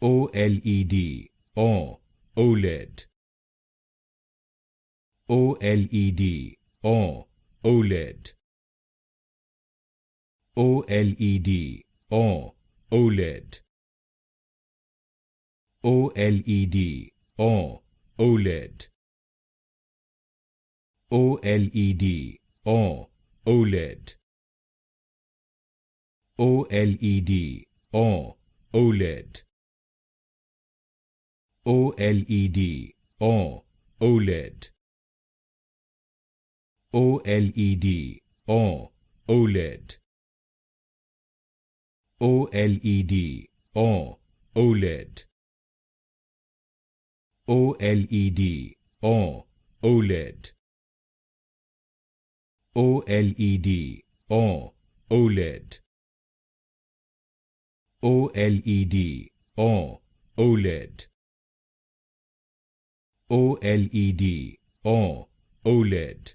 OLED, or OLED. OLED, or OLED. OLED, or OLED. OLED, or OLED. OLED, or OLED. OLED, or OLED. OLED, or OLED. OLED, or OLED. OLED, or OLED. OLED, or OLED. OLED, or OLED. OLED, or OLED. OLED, or OLED.